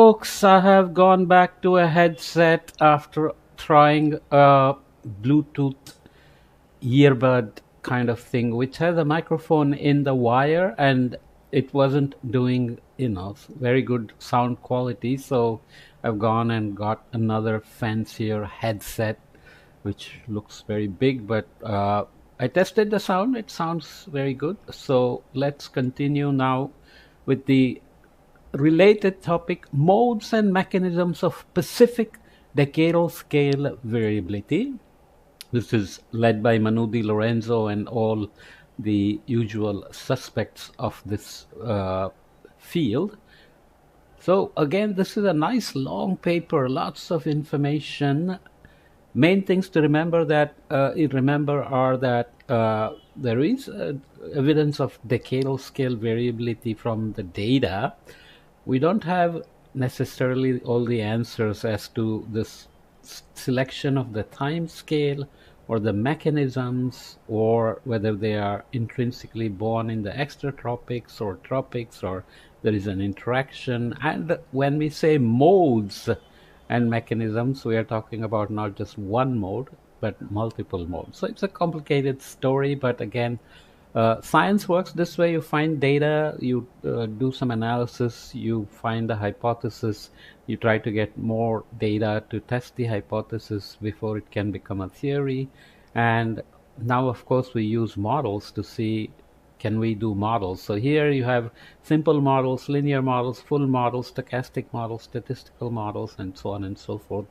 folks, I have gone back to a headset after trying a Bluetooth earbud kind of thing, which has a microphone in the wire, and it wasn't doing, very good sound quality. So I've gone and got another fancier headset, which looks very big, but I tested the sound. It sounds very good. So let's continue now with the related topic: modes and mechanisms of specific decadal scale variability. This is led by Manu Di Lorenzo and all the usual suspects of this field. So again, this is a nice long paper, lots of information. Main things to remember are that there is evidence of decadal scale variability from the data. We don't have necessarily all the answers as to this selection of the time scale or the mechanisms, or whether they are intrinsically born in the extratropics or tropics, or there is an interaction. And when we say modes and mechanisms, we are talking about not just one mode but multiple modes. So it's a complicated story, but again, science works this way. You find data, you do some analysis, you find a hypothesis, you try to get more data to test the hypothesis before it can become a theory. And now, of course, we use models to see, can we do models. So here you have simple models, linear models, full models, stochastic models, statistical models, and so on and so forth.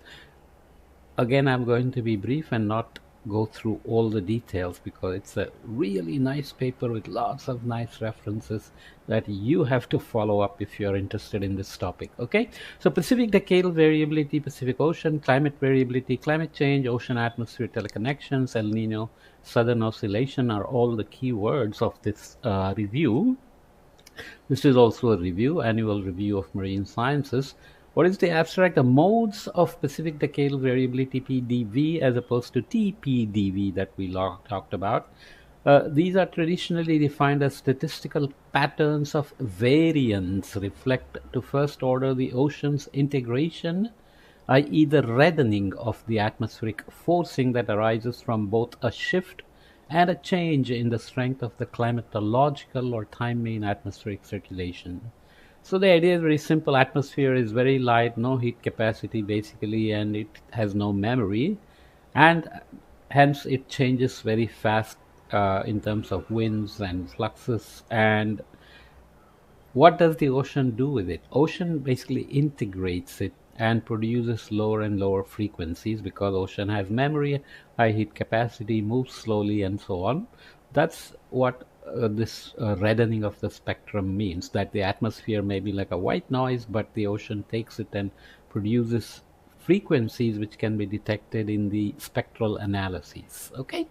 Again, I'm going to be brief and not go through all the details, because it's a really nice paper with lots of nice references that you have to follow up if you're interested in this topic. Okay, so Pacific decadal variability, Pacific Ocean, climate variability, climate change, ocean atmosphere teleconnections, El Nino, southern oscillation are all the key words of this review. This is also a review, annual review of marine sciences. What is the abstract? The modes of Pacific decadal variability, PDV, as opposed to TPDV that we talked about. These are traditionally defined as statistical patterns of variance, reflect to first order the ocean's integration, i.e. the reddening of the atmospheric forcing that arises from both a shift and a change in the strength of the climatological or time mean atmospheric circulation. So the idea is very simple. Atmosphere is very light, no heat capacity basically, and it has no memory, and hence it changes very fast in terms of winds and fluxes. And what does the ocean do with it? Ocean basically integrates it and produces lower and lower frequencies, because ocean has memory, high heat capacity, moves slowly, and so on. That's what this reddening of the spectrum means, that the atmosphere may be like a white noise, but the ocean takes it and produces frequencies which can be detected in the spectral analyses. Okay.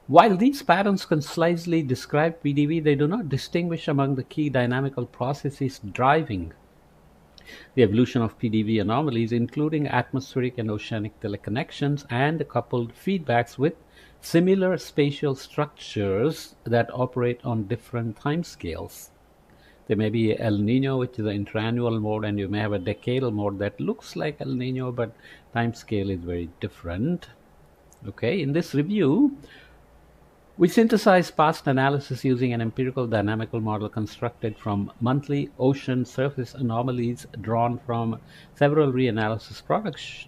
While these patterns concisely describe PDV, they do not distinguish among the key dynamical processes driving the evolution of PDV anomalies, including atmospheric and oceanic teleconnections and coupled feedbacks with similar spatial structures that operate on different timescales. There may be El Nino, which is an interannual mode, and you may have a decadal mode that looks like El Nino, but timescale is very different. Okay, in this review, we synthesize past analysis using an empirical dynamical model constructed from monthly ocean surface anomalies drawn from several reanalysis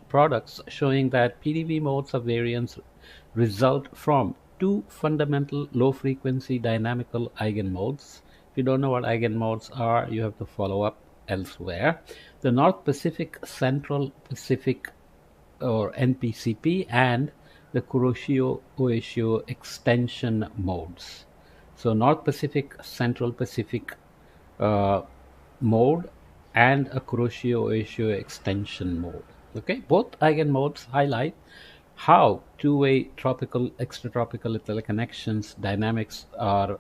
products showing that PDV modes of variance result from two fundamental low-frequency dynamical eigenmodes. If you don't know what eigenmodes are, you have to follow up elsewhere. The North Pacific, Central Pacific, or NPCP, and the Kuroshio-Oishio extension modes. So North Pacific, Central Pacific mode, and a Kuroshio-Oishio extension mode. Okay, both eigenmodes highlight how two-way tropical extratropical teleconnections dynamics are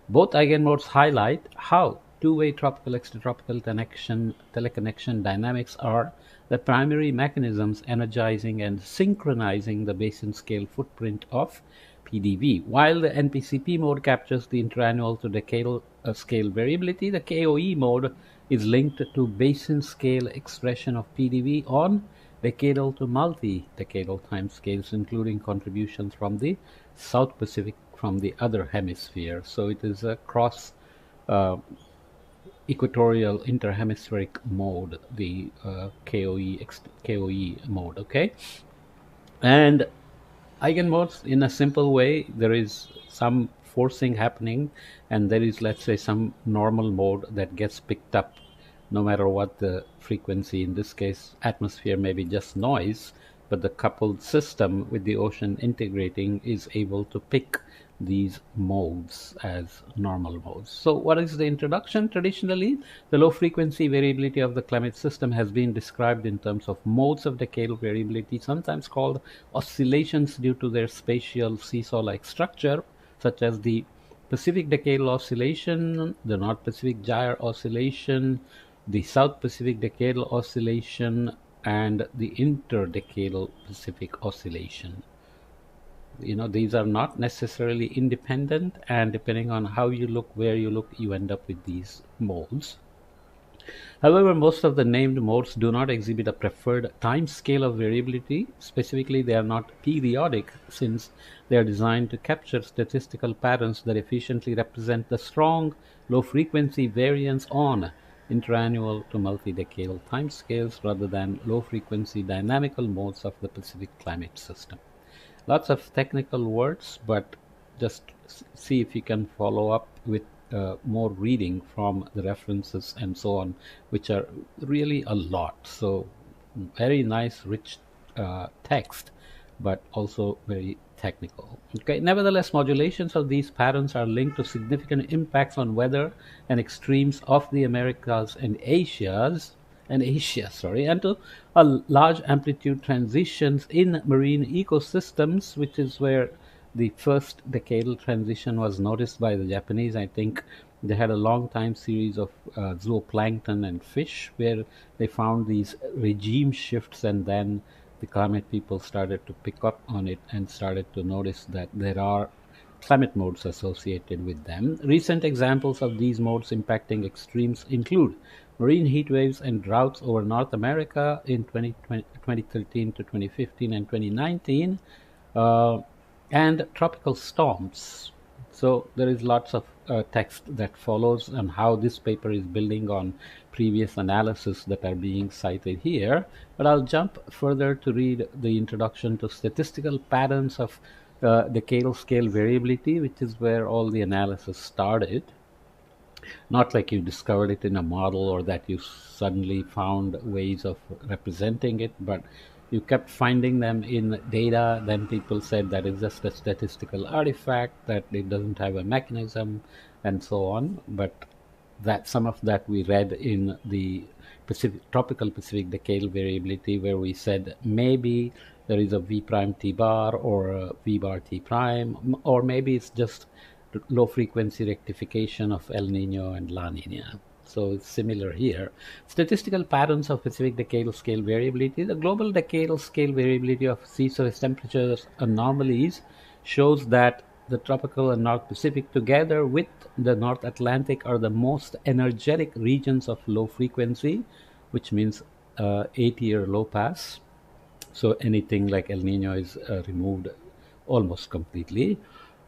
both eigenmodes highlight how two-way tropical extratropical teleconnection dynamics are the primary mechanisms energizing and synchronizing the basin scale footprint of PDV. While the NPCP mode captures the interannual to decadal scale variability, the KOE mode is linked to basin scale expression of PDV on decadal to multi-decadal timescales, including contributions from the South Pacific from the other hemisphere. So it is a cross uh, equatorial interhemispheric mode, the KOE mode. Okay, and eigenmodes, in a simple way, there is some forcing happening, and there is, let's say, some normal mode that gets picked up no matter what the frequency. In this case, atmosphere may be just noise, but the coupled system with the ocean integrating is able to pick these modes as normal modes. So what is the introduction? Traditionally, the low frequency variability of the climate system has been described in terms of modes of decadal variability, sometimes called oscillations due to their spatial seesaw-like structure, such as the Pacific Decadal Oscillation, the North Pacific Gyre Oscillation, the South Pacific Decadal Oscillation, and the Interdecadal Pacific Oscillation. These are not necessarily independent, and depending on how you look, where you look, you end up with these modes. However, most of the named modes do not exhibit a preferred time scale of variability. Specifically, they are not periodic, since they are designed to capture statistical patterns that efficiently represent the strong low-frequency variance on interannual to multi-decadal timescales rather than low-frequency dynamical modes of the Pacific climate system. Lots of technical words, but just see if you can follow up with more reading from the references and so on, which are really a lot. So very nice, rich text, but also very technical. Okay. Nevertheless, modulations of these patterns are linked to significant impacts on weather and extremes of the Americas and Asia, and to a large amplitude transitions in marine ecosystems, which is where the first decadal transition was noticed by the Japanese. I think they had a long time series of zooplankton and fish where they found these regime shifts, and then the climate people started to pick up on it and started to notice that there are climate modes associated with them. Recent examples of these modes impacting extremes include marine heat waves and droughts over North America in 2013 to 2015 and 2019, uh, and tropical storms. So there is lots of text that follows on how this paper is building on previous analysis that are being cited here. But I'll jump further to read the introduction to statistical patterns of Decadal-Scale variability, which is where all the analysis started. Not like you discovered it in a model or that you suddenly found ways of representing it, but you kept finding them in data. Then people said that is just a statistical artifact, that it doesn't have a mechanism, and so on. But that some of that we read in the tropical Pacific decadal variability, where we said maybe there is a V prime T bar or a V bar T prime, or maybe it's just low frequency rectification of El Nino and La Nina. So it's similar here. Statistical patterns of Pacific decadal scale variability. The global decadal scale variability of sea surface temperatures anomalies shows that the tropical and North Pacific, together with the North Atlantic, are the most energetic regions of low frequency, which means 8-year low pass. So anything like El Nino is removed almost completely.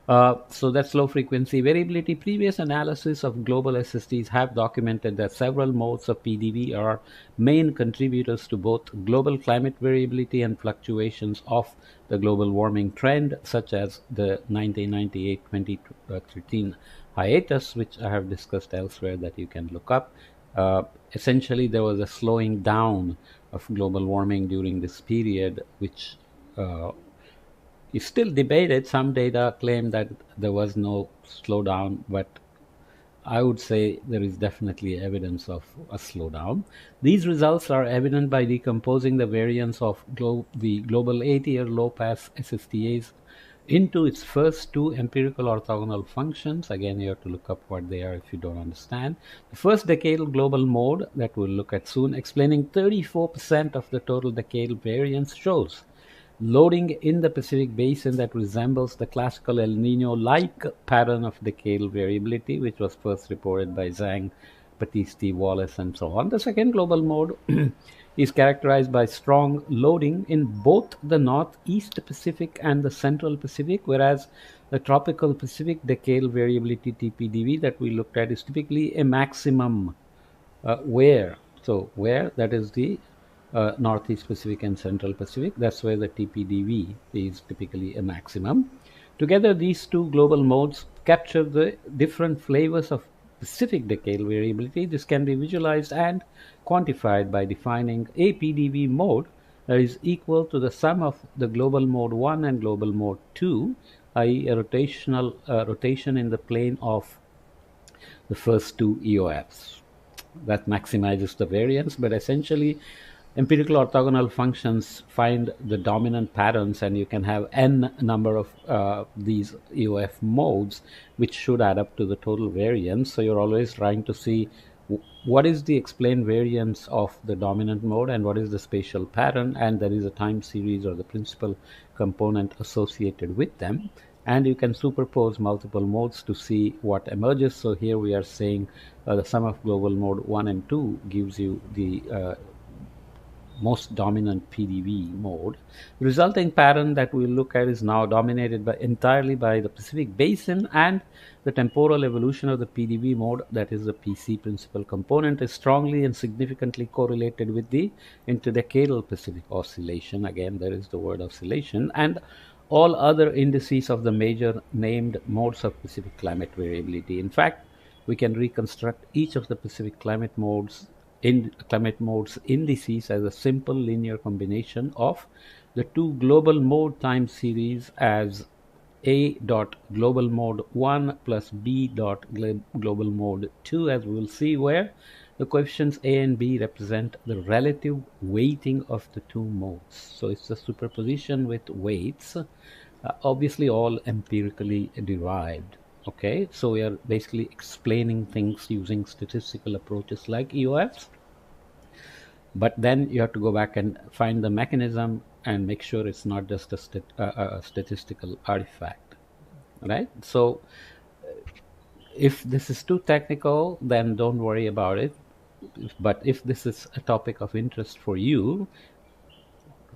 So that's low frequency variability. Previous analysis of global SSTs have documented that several modes of PDV are main contributors to both global climate variability and fluctuations of the global warming trend, such as the 1998-2013 hiatus, which I have discussed elsewhere that you can look up. Essentially, there was a slowing down of global warming during this period, which is still debated. Some data claim that there was no slowdown, but I would say there is definitely evidence of a slowdown. These results are evident by decomposing the variance of the global 8-year low pass SSTAs into its first two empirical orthogonal functions. Again, you have to look up what they are if you don't understand. The first decadal global mode that we'll look at soon, explaining 34% of the total decadal variance, shows loading in the Pacific Basin that resembles the classical El Nino-like pattern of decadal variability, which was first reported by Zhang Battisti, Wallace, and so on. The second global mode is characterized by strong loading in both the Northeast Pacific and the Central Pacific, whereas the tropical Pacific decadal variability TPDV that we looked at is typically a maximum where that is the Northeast Pacific and Central Pacific, that's where the TPDV is typically a maximum. Together, these two global modes capture the different flavors of Pacific decadal variability. This can be visualized and quantified by defining a PDV mode that is equal to the sum of the global mode 1 and global mode 2, i.e., a rotational rotation in the plane of the first two EOFs. That maximizes the variance, but essentially empirical orthogonal functions find the dominant patterns, and you can have n number of these EOF modes, which should add up to the total variance. So you're always trying to see what is the explained variance of the dominant mode and what is the spatial pattern, and there is a time series or the principal component associated with them, and you can superpose multiple modes to see what emerges. So here we are saying the sum of global mode 1 and 2 gives you the most dominant PDV mode. The resulting pattern that we look at is now dominated entirely by the Pacific Basin, and the temporal evolution of the PDV mode, that is the PC principal component, is strongly and significantly correlated with the interdecadal Pacific oscillation. Again, there is the word oscillation, and all other indices of the major named modes of Pacific climate variability. In fact, we can reconstruct each of the Pacific climate modes indices as a simple linear combination of the two global mode time series as A dot global mode 1 plus B dot global mode 2, as we will see, where the coefficients A and B represent the relative weighting of the two modes. So it's a superposition with weights, obviously all empirically derived. Okay, so we are basically explaining things using statistical approaches like EOFs, but then you have to go back and find the mechanism and make sure it's not just a statistical artifact, right? So if this is too technical, then don't worry about it. But if this is a topic of interest for you,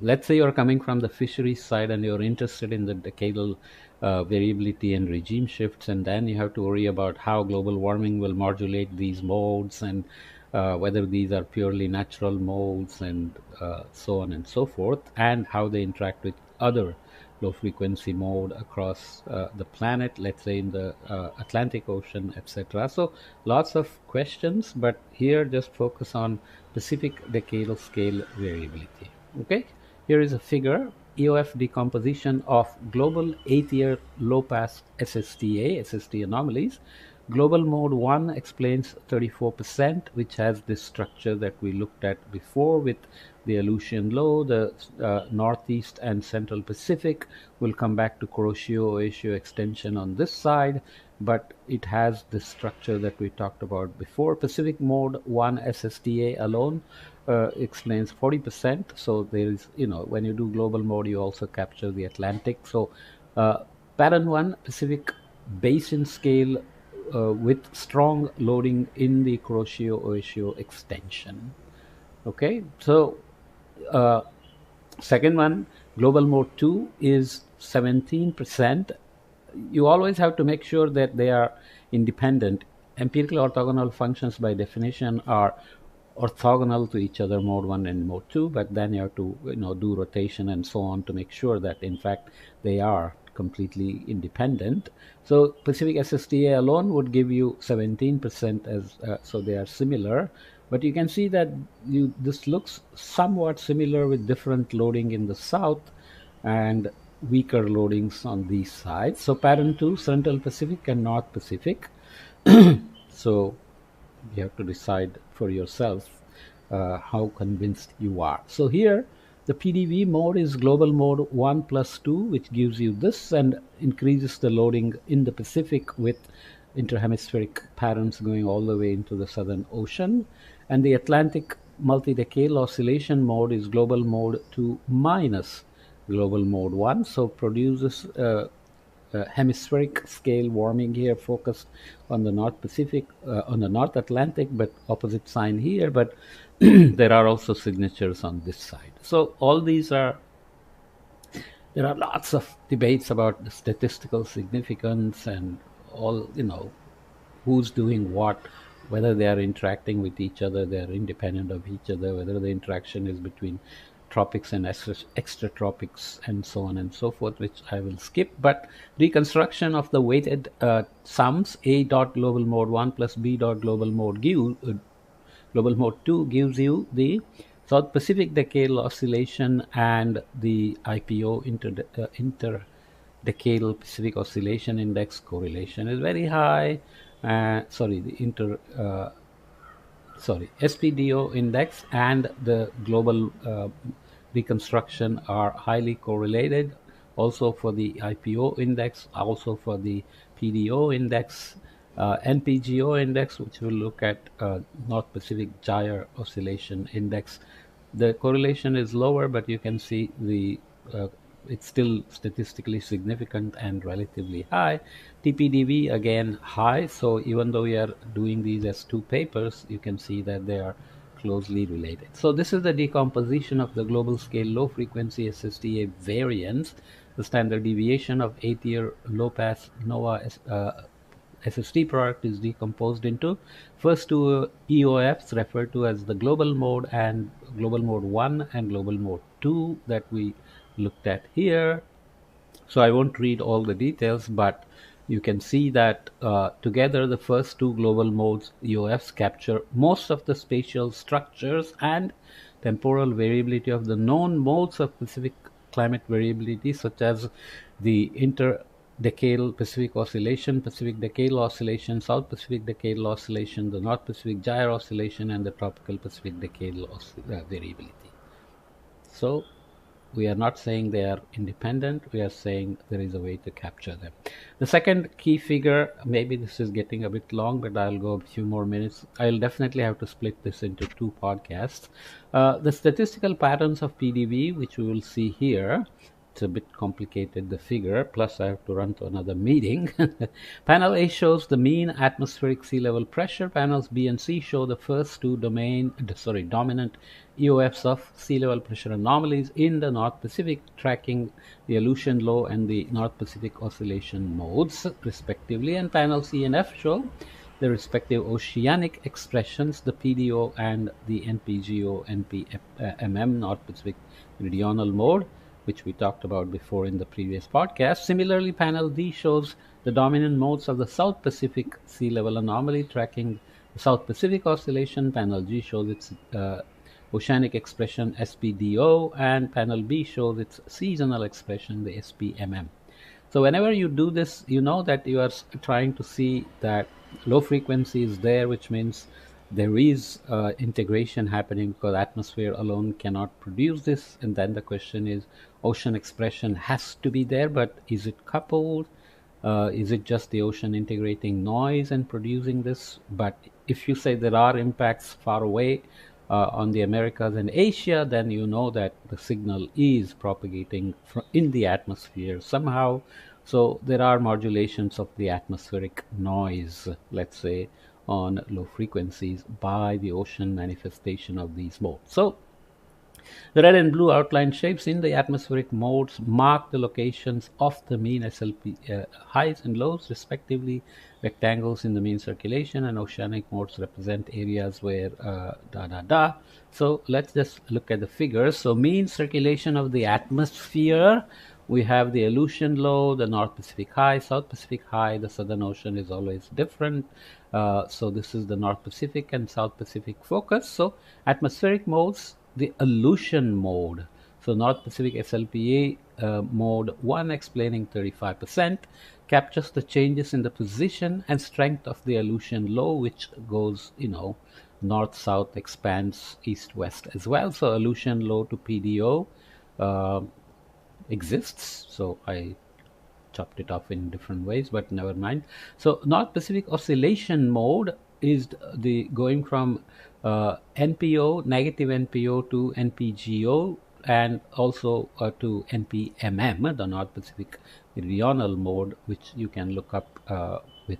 let's say you're coming from the fisheries side and you're interested in the decadal variability and regime shifts, and then you have to worry about how global warming will modulate these modes, and whether these are purely natural modes, and so on and so forth, and how they interact with other low frequency mode across the planet, let's say in the Atlantic Ocean, etc. So lots of questions, but here just focus on Pacific decadal scale variability. Okay, here is a figure: EOF decomposition of global 8-year low-pass SST anomalies. Global mode 1 explains 34%, which has this structure that we looked at before with the Aleutian low. The Northeast and Central Pacific will come back to Kuroshio-Oishio extension on this side, but it has this structure that we talked about before. Pacific mode 1 SSTA alone explains 40%. So there is, when you do global mode, you also capture the Atlantic. So pattern 1, Pacific Basin scale with strong loading in the Kuroshio-Oishio extension. Okay, so second one, global mode 2 is 17%. You always have to make sure that they are independent. Empirical orthogonal functions by definition are orthogonal to each other, mode 1 and mode 2, but then you have to do rotation and so on to make sure that in fact they are completely independent. So Pacific SSTA alone would give you 17%, as so they are similar, but you can see that this looks somewhat similar with different loading in the south and weaker loadings on these sides. So pattern 2, Central Pacific and North Pacific. So you have to decide for yourself how convinced you are. So here the PDV mode is global mode 1 plus 2, which gives you this and increases the loading in the Pacific with interhemispheric patterns going all the way into the Southern Ocean. And the Atlantic multi-decadal oscillation mode is global mode 2 minus global mode 1, so produces hemispheric scale warming here, focused on the North Pacific, on the North Atlantic, but opposite sign here. But there are also signatures on this side. So all these are, there are lots of debates about the statistical significance and all, who's doing what, whether they are interacting with each other, they are independent of each other, whether the interaction is between tropics and extratropics, and so on and so forth, which I will skip. But reconstruction of the weighted sums, A dot global mode 1 plus B dot global mode global mode 2 gives you the South Pacific decadal oscillation and the IPO interdecadal Pacific Oscillation Index correlation is very high. SPDO index and the global reconstruction are highly correlated. Also for the IPO index, also for the PDO index, NPGO index, which will look at North Pacific Gyre Oscillation Index. The correlation is lower, but you can see it's still statistically significant and relatively high. TPDV again high, so even though we are doing these as two papers, you can see that they are closely related. So this is the decomposition of the global scale low frequency SSTA variance. The standard deviation of 8-year low pass NOAA SST product is decomposed into first two EOFs referred to as the global mode and global mode 1 and global mode 2 that we looked at here. So I won't read all the details, but you can see that together the first two global modes EOFs capture most of the spatial structures and temporal variability of the known modes of Pacific climate variability, such as the interdecadal Pacific Oscillation, Pacific Decadal Oscillation, South Pacific Decadal Oscillation, the North Pacific Gyre Oscillation, and the Tropical Pacific Decadal Variability. So we are not saying they are independent, we are saying there is a way to capture them. The second key figure, maybe this is getting a bit long, but I'll go a few more minutes. I'll definitely have to split this into two podcasts. The statistical patterns of PDV, which we will see here. It's a bit complicated, the figure, plus I have to run to another meeting. Panel A shows the mean atmospheric sea level pressure. Panels B and C show the first two dominant EOFs of sea level pressure anomalies in the North Pacific, tracking the Aleutian low and the North Pacific oscillation modes, respectively. And panel C and F show the respective oceanic expressions, the PDO and the NPGO, NPMM, North Pacific meridional mode, which we talked about before in the previous podcast. Similarly, panel D shows the dominant modes of the South Pacific sea level anomaly, tracking the South Pacific oscillation. Panel G shows its oceanic expression SPDO, and panel B shows its seasonal expression, the SPMM. So whenever you do this, you know that you are trying to see that low frequency is there, which means there is integration happening, because atmosphere alone cannot produce this. And then the question is, ocean expression has to be there, but is it coupled? Is it just the ocean integrating noise and producing this? But if you say there are impacts far away on the Americas and Asia, then you know that the signal is propagating in the atmosphere somehow. So there are modulations of the atmospheric noise, let's say, on low frequencies by the ocean manifestation of these modes. So the red and blue outline shapes in the atmospheric modes mark the locations of the mean SLP highs and lows, respectively. Rectangles in the mean circulation and oceanic modes represent areas where So let's just look at the figures. So mean circulation of the atmosphere, we have the Aleutian low, the North Pacific high, South Pacific high. The Southern Ocean is always different. So this is the North Pacific and South Pacific focus. So atmospheric modes, the Aleutian mode. So North Pacific SLPA mode 1, explaining 35%, captures the changes in the position and strength of the Aleutian low, which goes, north-south, expands east-west as well. So Aleutian low to PDO exists. So I chopped it off in different ways, but never mind. So North Pacific oscillation mode is the going from NPO, negative NPO to NPGO, and also to NPMM, the North Pacific Meridional Mode, which you can look up with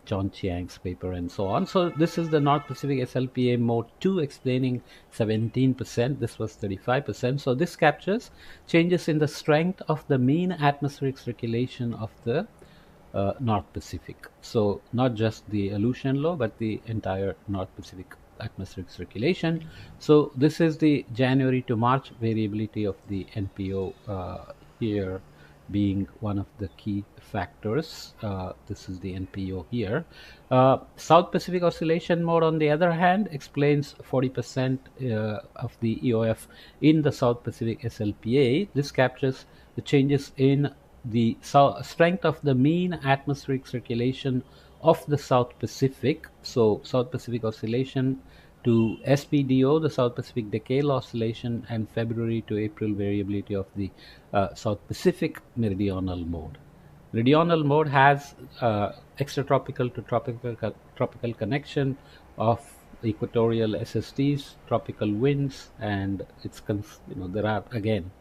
John Chiang's paper and so on. So this is the North Pacific SLPA Mode 2 explaining 17%. This was 35%. So this captures changes in the strength of the mean atmospheric circulation of the North Pacific. So not just the Aleutian Low, but the entire North Pacific atmospheric circulation. So this is the January to March variability of the NPO here being one of the key factors. This is the NPO here. South Pacific Oscillation Mode, on the other hand, explains 40% of the EOF in the South Pacific SLPA. This captures the changes in the strength of the mean atmospheric circulation of the South Pacific. So South Pacific Oscillation to SPDO, the South Pacific Decadal Oscillation, and February to April variability of the South Pacific Meridional Mode. Meridional mode has extratropical to tropical connection of equatorial SSTs, tropical winds, and there are again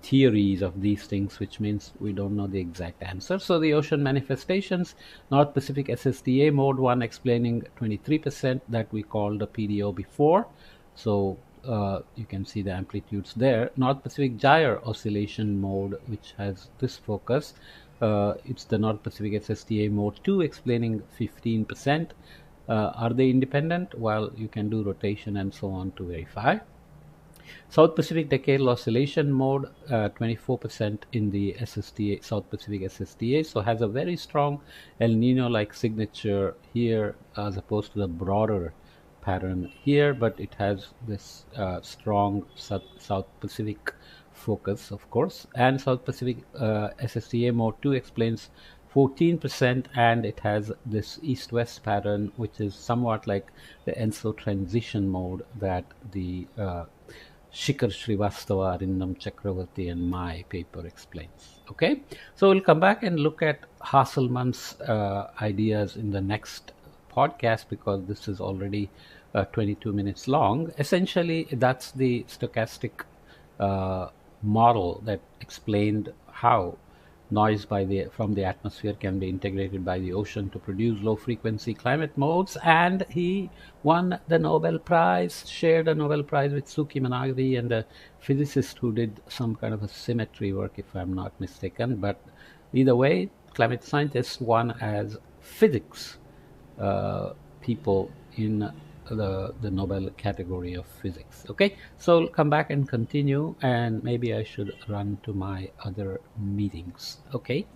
theories of these things, which means we don't know the exact answer. So the ocean manifestations, North Pacific SSTA mode 1 explaining 23% that we called the PDO before. So you can see the amplitudes there. North Pacific gyre oscillation mode, which has this focus, it's the North Pacific SSTA mode 2 explaining 15%. Are they independent? Well, you can do rotation and so on to verify. South Pacific Decadal Oscillation Mode, 24% in the SSTA, South Pacific SSTA, so has a very strong El Nino-like signature here as opposed to the broader pattern here, but it has this strong South Pacific focus, of course. And South Pacific SSTA Mode 2 explains 14%, and it has this east-west pattern, which is somewhat like the ENSO transition mode that the Shikhar Srivastava, Arindam Chakravarti, and my paper explains. Okay, so we'll come back and look at Hasselmann's ideas in the next podcast, because this is already 22 minutes long. Essentially, that's the stochastic model that explained how noise from the atmosphere can be integrated by the ocean to produce low frequency climate modes, and he won the Nobel Prize, shared a Nobel Prize with Suki Managri and a physicist who did some kind of a symmetry work, if I'm not mistaken. But either way, climate scientists won as physics people in the Nobel category of physics. Okay, so I'll come back and continue, and maybe I should run to my other meetings. Okay.